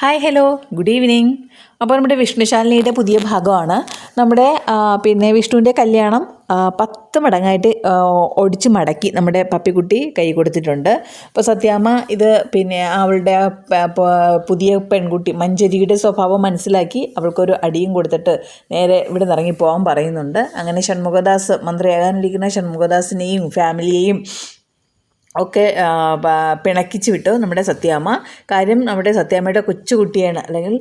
Hi hello good evening. അപ്പോൾ നമ്മുടെ വിഷ്ണുശാലിനിയുടെ പുതിയ ഭാഗമാണ്. നമ്മുടെ വിഷ്ണുവിൻ്റെ കല്യാണം 10 മടങ്ങായിട്ട് ഒടിച്ച് മടക്കി നമ്മുടെ പപ്പിക്കുട്ടി കൈ കൊടുത്തിട്ടുണ്ട്. അപ്പോൾ സത്യാമ്മ ഇത് അവളുടെ പുതിയ പെൺകുട്ടി മഞ്ജരിയുടെ സ്വഭാവം മനസ്സിലാക്കി അവൾക്കൊരു അടിയും കൊടുത്തിട്ട് നേരെ ഇവിടെ നിന്ന് ഇറങ്ങിപ്പോകാൻ പറയുന്നുണ്ട്. അങ്ങനെ ഷൺമുഖദാസ് മന്ത്രിയാകാനിരിക്കുന്ന ഷൺമുഖദാസിനെയും ഫാമിലിയെയും ഒക്കെ പിണക്കിച്ച് വിട്ടു നമ്മുടെ സത്യാമ്മ. കാര്യം നമ്മുടെ സത്യാമ്മയുടെ കൊച്ചുകുട്ടിയാണ്, അല്ലെങ്കിൽ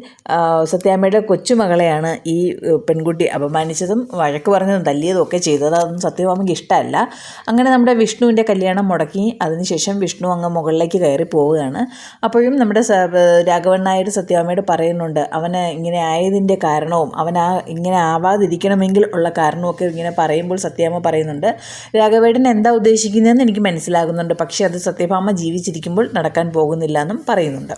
സത്യാമ്മയുടെ കൊച്ചുമകളെയാണ് ഈ പെൺകുട്ടി അപമാനിച്ചതും വഴക്ക് പറഞ്ഞതും തല്ലിയതും ഒക്കെ ചെയ്തത്. അതൊന്നും സത്യഭാമയ്ക്ക് ഇഷ്ടമല്ല. അങ്ങനെ നമ്മുടെ വിഷ്ണുവിൻ്റെ കല്യാണം മുടക്കി അതിനുശേഷം വിഷ്ണു അങ്ങ് മുകളിലേക്ക് കയറി പോവുകയാണ്. അപ്പോഴും നമ്മുടെ രാഘവൻ നായർ സത്യാമ്മയോട് പറയുന്നുണ്ട്, അവന് ഇങ്ങനെ ആയതിൻ്റെ കാരണവും ഇങ്ങനെ ആവാതിരിക്കണമെങ്കിൽ ഉള്ള കാരണമൊക്കെ ഇങ്ങനെ പറയുമ്പോൾ സത്യാമ്മ പറയുന്നുണ്ട്, രാഘവേട്ടൻ എന്താ ഉദ്ദേശിക്കുന്നതെന്ന് എനിക്ക് മനസ്സിലാകുന്നുണ്ട്, പക്ഷേ അത് സത്യഭാമ ജീവിച്ചിരിക്കുമ്പോൾ നടക്കാൻ പോകുന്നില്ല എന്നും പറയുന്നുണ്ട്.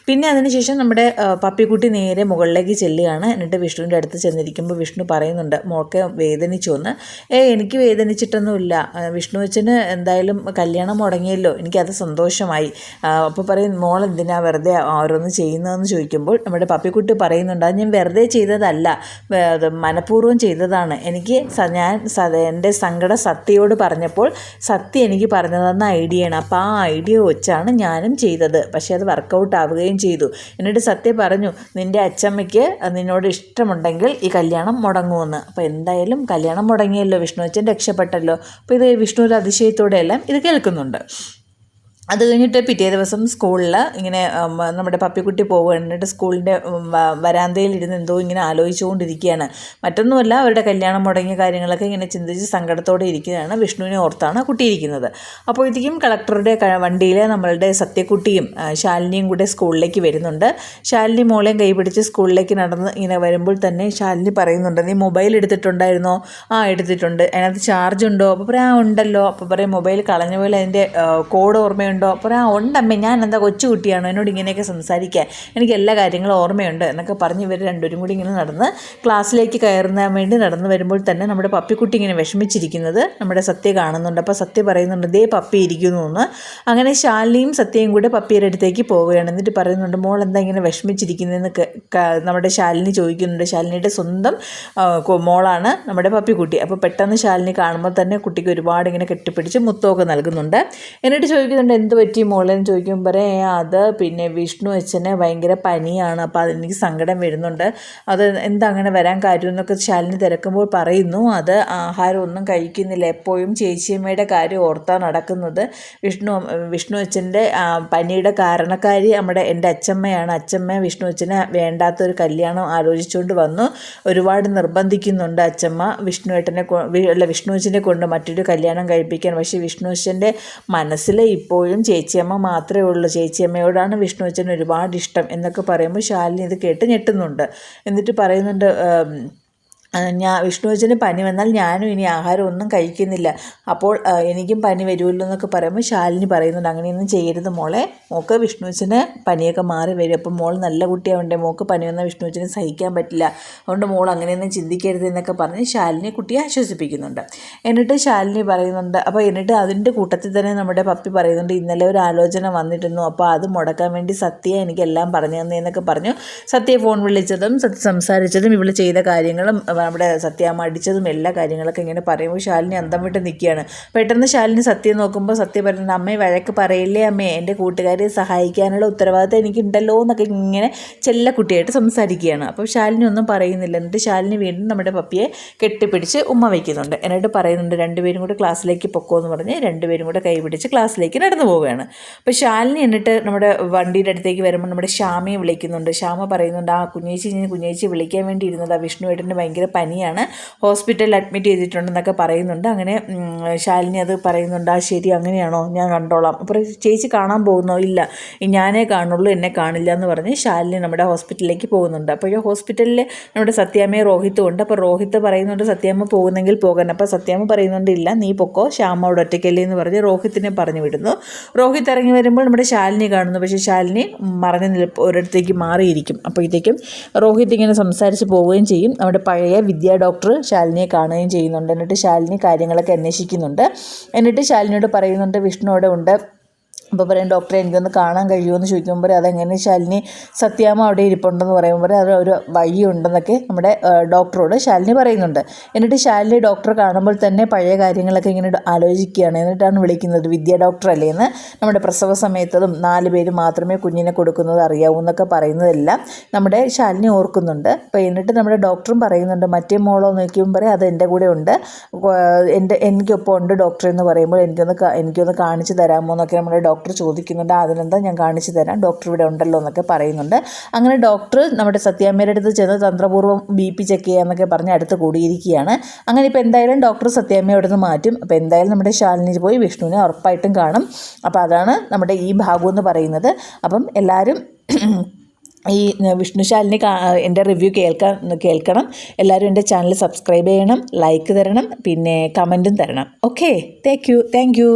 പിന്നെ അതിനുശേഷം നമ്മുടെ പപ്പിക്കുട്ടി നേരെ മുകളിലേക്ക് ചെല്ലുകയാണ്. എന്നിട്ട് വിഷ്ണുവിൻ്റെ അടുത്ത് ചെന്നിരിക്കുമ്പോൾ വിഷ്ണു പറയുന്നുണ്ട്, മോൾക്ക് വേദനിച്ചു എന്ന്. എനിക്ക് വേദനിച്ചിട്ടൊന്നുമില്ല, വിഷ്ണു അച്ഛന് എന്തായാലും കല്യാണം മുടങ്ങിയല്ലോ, എനിക്കത് സന്തോഷമായി. അപ്പോൾ പറയും, മോൾ എന്തിനാ വെറുതെ ഓരോന്ന് ചെയ്യുന്നതെന്ന് ചോദിക്കുമ്പോൾ നമ്മുടെ പപ്പിക്കുട്ടി പറയുന്നുണ്ട്, അത് ഞാൻ വെറുതെ ചെയ്തതല്ല, മനഃപൂർവ്വം ചെയ്തതാണ്. എൻ്റെ സങ്കടം സത്യയോട് പറഞ്ഞപ്പോൾ സത്യ എനിക്ക് പറഞ്ഞു തന്ന ഐഡിയയാണ്. അപ്പോൾ ആ ഐഡിയ വെച്ചാണ് ഞാനും ചെയ്തത്. പക്ഷേ അത് വർക്കൗട്ട് ആവുകയും ചെയ്തു. എന്നിട്ട് സത്യ പറഞ്ഞു, നിൻ്റെ അച്ചമ്മയ്ക്ക് നിന്നോട് ഇഷ്ടമുണ്ടെങ്കിൽ ഈ കല്യാണം മുടങ്ങുമെന്ന്. അപ്പോൾ എന്തായാലും കല്യാണം മുടങ്ങിയല്ലോ, വിഷ്ണു അച്ഛൻ രക്ഷപ്പെട്ടല്ലോ. അപ്പോൾ ഇത് വിഷ്ണു ഒരു അതിശയത്തോടെയെല്ലാം ഇത് കേൾക്കുന്നുണ്ട്. അത് കഴിഞ്ഞിട്ട് പിറ്റേ ദിവസം സ്കൂളിൽ ഇങ്ങനെ നമ്മുടെ പപ്പിക്കുട്ടി പോവുകയാണ്. എന്നിട്ട് സ്കൂളിൻ്റെ വരാന്തയിൽ ഇരുന്ന് എന്തോ ഇങ്ങനെ ആലോചിച്ചുകൊണ്ടിരിക്കുകയാണ്. മറ്റൊന്നുമല്ല, അവരുടെ കല്യാണം മുടങ്ങിയ കാര്യങ്ങളൊക്കെ ഇങ്ങനെ ചിന്തിച്ച് സങ്കടത്തോടെ ഇരിക്കുകയാണ്. വിഷ്ണുവിനെ ഓർത്താണ് കുട്ടിയിരിക്കുന്നത്. അപ്പോഴത്തേക്കും കളക്ടറുടെ വണ്ടിയിൽ നമ്മളുടെ സത്യക്കുട്ടിയും ശാലിനിയും കൂടെ സ്കൂളിലേക്ക് വരുന്നുണ്ട്. ശാലിനി മോളെയും കൈപിടിച്ച് സ്കൂളിലേക്ക് നടന്ന് ഇങ്ങനെ വരുമ്പോൾ തന്നെ ശാലിനി പറയുന്നുണ്ട്, നീ മൊബൈൽ എടുത്തിട്ടുണ്ടായിരുന്നോ? എടുത്തിട്ടുണ്ട്. അതിനകത്ത് ചാർജ് ഉണ്ടോ? അപ്പോൾ പറയാം ഉണ്ടല്ലോ. അപ്പോൾ പറയും, മൊബൈൽ കളഞ്ഞ പോലെ അതിൻ്റെ കോഡ് ഓർമ്മയുണ്ടോ? അപ്പോൾ ഉണ്ടമ്മേ, ഞാൻ എന്താ കൊച്ചുകുട്ടിയാണോ എന്നോട് ഇങ്ങനെയൊക്കെ സംസാരിക്കാൻ, എനിക്ക് എല്ലാ കാര്യങ്ങളും ഓർമ്മയുണ്ട് എന്നൊക്കെ പറഞ്ഞ് ഇവർ രണ്ടുപേരും കൂടി ഇങ്ങനെ നടന്ന് ക്ലാസ്സിലേക്ക് കയറുന്നതിന് വേണ്ടി നടന്നു വരുമ്പോൾ തന്നെ നമ്മുടെ പപ്പിക്കുട്ടി ഇങ്ങനെ വിഷമിച്ചിരിക്കുന്നത് നമ്മുടെ സത്യ കാണുന്നുണ്ട്. അപ്പോൾ സത്യ പറയുന്നുണ്ട്, ദേ പപ്പി ഇരിക്കുന്നു എന്ന്. അങ്ങനെ ശാലിനിയും സത്യയും കൂടെ പപ്പിയുടെ അടുത്തേക്ക് പോവുകയാണ്. എന്നിട്ട് പറയുന്നുണ്ട്, മോൾ എന്താ ഇങ്ങനെ വിഷമിച്ചിരിക്കുന്നതെന്ന് നമ്മുടെ ശാലിനി ചോദിക്കുന്നുണ്ട്. ശാലിനിയുടെ സ്വന്തം മോളാണ് നമ്മുടെ പപ്പിക്കുട്ടി. അപ്പോൾ പെട്ടെന്ന് ശാലിനി കാണുമ്പോൾ തന്നെ കുട്ടിക്ക് ഒരുപാട് ഇങ്ങനെ കെട്ടിപ്പിടിച്ച് മുത്തമൊക്കെ നൽകുന്നുണ്ട്. എന്നിട്ട് ചോദിക്കുന്നുണ്ട്, എന്ത് പറ്റി മോളെന്ന് ചോദിക്കുമ്പോൾ പറയാം, അത് വിഷ്ണു അച്ഛന് ഭയങ്കര പനിയാണ്, അപ്പോൾ അതെനിക്ക് സങ്കടം വരുന്നുണ്ട്, അത് എന്താ അങ്ങനെ വരാൻ കാര്യം എന്നൊക്കെ ശാലിനി തിരക്കുമ്പോൾ പറയുന്നു, അത് ആഹാരം ഒന്നും കഴിക്കുന്നില്ല, എപ്പോഴും ചേച്ചിയമ്മയുടെ കാര്യം ഓർത്താ നടക്കുന്നത്. വിഷ്ണു അച്ഛൻ്റെ പനിയുടെ കാരണക്കാരി എൻ്റെ അച്ഛമ്മയാണ്. അച്ഛമ്മ വിഷ്ണു അച്ഛന് വേണ്ടാത്തൊരു കല്യാണം ആലോചിച്ചുകൊണ്ട് വന്നു, ഒരുപാട് നിർബന്ധിക്കുന്നുണ്ട് അച്ഛമ്മ വിഷ്ണു അച്ഛനെ കൊണ്ട് മറ്റൊരു കല്യാണം കഴിപ്പിക്കാൻ. പക്ഷേ വിഷ്ണു അച്ഛൻ്റെ മനസ്സിൽ ഇപ്പോഴും ചേച്ചിയമ്മ മാത്രമേ ഉള്ളൂ, ചേച്ചിയമ്മയോടാണ് വിഷ്ണു അച്ഛന് ഒരുപാട് ഇഷ്ടം എന്നൊക്കെ പറയുമ്പോൾ ശാലിനി ഇത് കേട്ട് ഞെട്ടുന്നുണ്ട്. എന്നിട്ട് പറയുന്നുണ്ട്, വിഷ്ണു അച്ഛന് പനി വന്നാൽ ഞാനും ഇനി ആഹാരം ഒന്നും കഴിക്കുന്നില്ല, അപ്പോൾ എനിക്കും പനി വരുമല്ലോ എന്നൊക്കെ പറയുമ്പോൾ ശാലിനി പറയുന്നുണ്ട്, അങ്ങനെയൊന്നും ചെയ്യരുത് മോളെ, മോൾക്ക് വിഷ്ണു അച്ഛന് പനിയൊക്കെ മാറി വരും, അപ്പം മോൾ നല്ല കുട്ടിയാവണ്ടേ, മോൾക്ക് പനി വന്നാൽ വിഷ്ണു അച്ഛന് സഹിക്കാൻ പറ്റില്ല, അതുകൊണ്ട് മോൾ അങ്ങനെയൊന്നും ചിന്തിക്കരുത് എന്നൊക്കെ പറഞ്ഞ് ശാലിനി കുട്ടിയെ ആശ്വസിപ്പിക്കുന്നുണ്ട്. എന്നിട്ട് ശാലിനി പറയുന്നുണ്ട്, അപ്പോൾ എന്നിട്ട് അതിൻ്റെ കൂട്ടത്തിൽ തന്നെ നമ്മുടെ പപ്പി പറയുന്നുണ്ട്, ഇന്നലെ ഒരു ആലോചന വന്നിരുന്നു, അപ്പോൾ അത് മുടക്കാൻ വേണ്ടി സത്യ എനിക്കെല്ലാം പറഞ്ഞു തന്നേന്നൊക്കെ പറഞ്ഞു. സത്യ ഫോൺ വിളിച്ചതും സംസാരിച്ചതും ഇവൾ ചെയ്ത കാര്യങ്ങളും നമ്മുടെ സത്യാമ്മ അടിച്ചതും എല്ലാ കാര്യങ്ങളൊക്കെ ഇങ്ങനെ പറയുമ്പോൾ ശാലിനി അന്തം വിട്ട് നിൽക്കുകയാണ്. പെട്ടെന്ന് ശാലിനി സത്യം നോക്കുമ്പോൾ സത്യം പറയുന്നത്, അമ്മേ വഴക്ക് പറയില്ലേ അമ്മേ, എൻ്റെ കൂട്ടുകാരെ സഹായിക്കാനുള്ള ഉത്തരവാദിത്തം എനിക്കുണ്ടല്ലോ എന്നൊക്കെ ഇങ്ങനെ ചെല്ലക്കുട്ടിയായിട്ട് സംസാരിക്കുകയാണ്. അപ്പോൾ ശാലിനി ഒന്നും പറയുന്നില്ല. എന്നിട്ട് ശാലിനി വീണ്ടും നമ്മുടെ പപ്പിയെ കെട്ടിപ്പിടിച്ച് ഉമ്മ വയ്ക്കുന്നുണ്ട്. എന്നിട്ട് പറയുന്നുണ്ട്, രണ്ടുപേരും കൂടെ ക്ലാസ്സിലേക്ക് പൊക്കോ എന്ന് പറഞ്ഞ് രണ്ടുപേരും കൂടെ കൈ പിടിച്ച് ക്ലാസ്സിലേക്ക് നടന്നു പോവുകയാണ്. അപ്പോൾ ശാലിനി എന്നിട്ട് നമ്മുടെ വണ്ടിയുടെ അടുത്തേക്ക് വരുമ്പോൾ നമ്മുടെ ശ്യാമയെ വിളിക്കുന്നുണ്ട്. ശ്യാമ പറയുന്നുണ്ട്, കുഞ്ഞേച്ചി വിളിക്കാൻ വേണ്ടി ഇരുന്നത്, വിഷ്ണുവേട്ടന് ഭയങ്കര പനിയാണ്, ഹോസ്പിറ്റലിൽ അഡ്മിറ്റ് ചെയ്തിട്ടുണ്ടെന്നൊക്കെ പറയുന്നുണ്ട്. അങ്ങനെ ശാലിനി അത് പറയുന്നുണ്ട്, ശരി അങ്ങനെയാണോ, ഞാൻ കണ്ടോളാം. അപ്പോൾ ചേച്ചി കാണാൻ പോകുന്നോ? ഇല്ല, ഞാനേ കാണുള്ളൂ, എന്നെ കാണില്ല എന്ന് പറഞ്ഞ് ശാലിനി നമ്മുടെ ഹോസ്പിറ്റലിലേക്ക് പോകുന്നുണ്ട്. അപ്പോൾ ഹോസ്പിറ്റലിൽ നമ്മുടെ സത്യാമ്മയും റോഹിത്തും ഉണ്ട്. അപ്പോൾ റോഹിത്ത് പറയുന്നുണ്ട്, സത്യാമ്മ പോകുന്നെങ്കിൽ പോകാൻ. അപ്പോൾ സത്യാമ്മ പറയുന്നുണ്ട്, ഇല്ല നീ പൊക്കോ, ശ്യാമ അവിടെ ഒറ്റയ്ക്കല്ലേ എന്ന് പറഞ്ഞ് റോഹിത്തിനെ പറഞ്ഞു വിടുന്നു. റോഹിത്ത് ഇറങ്ങി വരുമ്പോൾ നമ്മുടെ ശാലിനി കാണുന്നു. പക്ഷേ ശാലിനി മറഞ്ഞ് ഒരിടത്തേക്ക് മാറിയിരിക്കും. അപ്പോഴത്തേക്കും റോഹിത്ത് ഇങ്ങനെ സംസാരിച്ച് പോവുകയും ചെയ്യും. നമ്മുടെ പഴയ വിദ്യാ ഡോക്ടർ ശാലിനിയെ കാണുകയും ചെയ്യുന്നുണ്ട്. എന്നിട്ട് ശാലിനി കാര്യങ്ങളൊക്കെ അന്വേഷിക്കുന്നുണ്ട്. എന്നിട്ട് ശാലിനിയോട് പറയുന്നുണ്ട്, വിഷ്ണു അവിടെ ഉണ്ട്, അപ്പോൾ പറയും ഡോക്ടറെ എനിക്കൊന്ന് കാണാൻ കഴിയുമോ എന്ന് ചോദിക്കുമ്പോൾ അതെങ്ങനെ ശാലിനി സത്യാമ്മ അവിടെ ഇരിപ്പുണ്ടെന്ന് പറയുമ്പോൾ അത് ഒരു വഴിയുണ്ടെന്നൊക്കെ നമ്മുടെ ഡോക്ടറോട് ശാലിനി പറയുന്നുണ്ട്. എന്നിട്ട് ശാലിനി ഡോക്ടറെ കാണുമ്പോൾ തന്നെ പഴയ കാര്യങ്ങളൊക്കെ ഇങ്ങനെ ആലോചിക്കുകയാണ്. എന്നിട്ടാണ് വിളിക്കുന്നത് വിദ്യ ഡോക്ടറല്ലേ എന്ന്. നമ്മുടെ പ്രസവ സമയത്തതും 4 പേര് മാത്രമേ കുഞ്ഞിനെ കൊടുക്കുന്നത് അറിയാവൂ എന്നൊക്കെ പറയുന്നതെല്ലാം നമ്മുടെ ശാലിനി ഓർക്കുന്നുണ്ട്. അപ്പോൾ എന്നിട്ട് നമ്മുടെ ഡോക്ടറും പറയുന്നുണ്ട് മറ്റേ മോളോ നോക്കിയും പറയും അത് എൻ്റെ കൂടെ ഉണ്ട്, എനിക്കൊപ്പം ഉണ്ട് ഡോക്ടർ എന്ന് പറയുമ്പോൾ എനിക്കൊന്ന് കാണിച്ചു തരാമോ എന്നൊക്കെ നമ്മുടെ ഡോക്ടർ ചോദിക്കുന്നുണ്ട്. അതിനെന്താ ഞാൻ കാണിച്ചു തരാം, ഡോക്ടർ ഇവിടെ ഉണ്ടല്ലോ എന്നൊക്കെ പറയുന്നുണ്ട്. അങ്ങനെ ഡോക്ടർ നമ്മുടെ സത്യാമ്മയുടെ അടുത്ത് ചെന്ന് തന്ത്രപൂർവ്വം BP ചെക്ക് ചെയ്യാമെന്നൊക്കെ പറഞ്ഞ് അടുത്ത് കൂടിയിരിക്കുകയാണ്. അങ്ങനെ ഇപ്പോൾ എന്തായാലും ഡോക്ടർ സത്യാമ്മയെ അവിടെ നിന്ന് മാറ്റും. അപ്പോൾ എന്തായാലും നമ്മുടെ ശാലിനി പോയി വിഷ്ണുവിനെ ഉറപ്പായിട്ടും കാണും. അപ്പോൾ അതാണ് നമ്മുടെ ഈ ഭാഗം എന്ന് പറയുന്നത്. അപ്പം എല്ലാവരും ഈ വിഷ്ണുശാലിനി എൻ്റെ റിവ്യൂ കേൾക്കണം. എല്ലാവരും എൻ്റെ ചാനൽ സബ്സ്ക്രൈബ് ചെയ്യണം, ലൈക്ക് തരണം, പിന്നെ കമൻറ്റും തരണം. Okay, thank you.